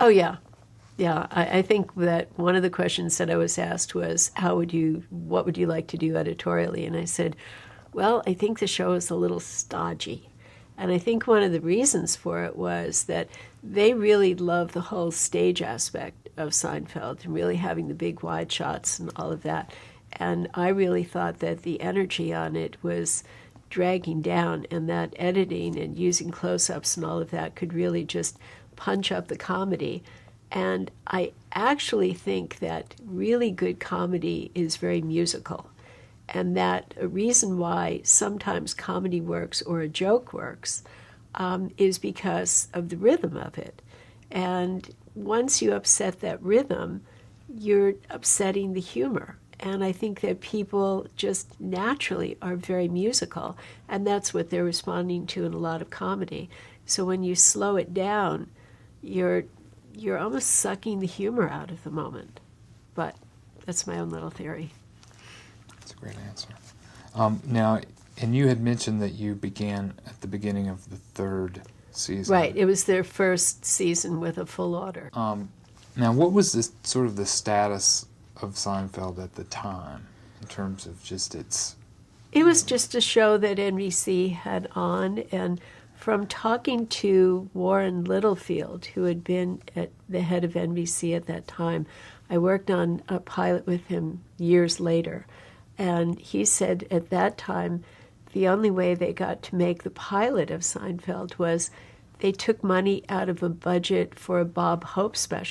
Oh, yeah. Yeah, I think that one of the questions that I was asked was, what would you like to do editorially? And I said, well, I think the show is a little stodgy. And I think one of the reasons for it was that they really love the whole stage aspect of Seinfeld and really having the big wide shots and all of that. And I really thought that the energy on it was dragging down, and that editing and using close-ups and all of that could really just punch up the comedy. And I actually think that really good comedy is very musical, and that a reason why sometimes comedy works or a joke works is because of the rhythm of it. And once you upset that rhythm, you're upsetting the humor. And I think that people just naturally are very musical, and that's what they're responding to in a lot of comedy. So when you slow it down, you're almost sucking the humor out of the moment. But that's my own little theory. That's a great answer. Now, and you had mentioned that you began at the beginning of the third season. Right. It was their first season with a full order. Now, what was the status of Seinfeld at the time in terms of just its... It was just a show that NBC had on, and from talking to Warren Littlefield, who had been at the head of NBC at that time, I worked on a pilot with him years later, and he said at that time the only way they got to make the pilot of Seinfeld was they took money out of a budget for a Bob Hope special.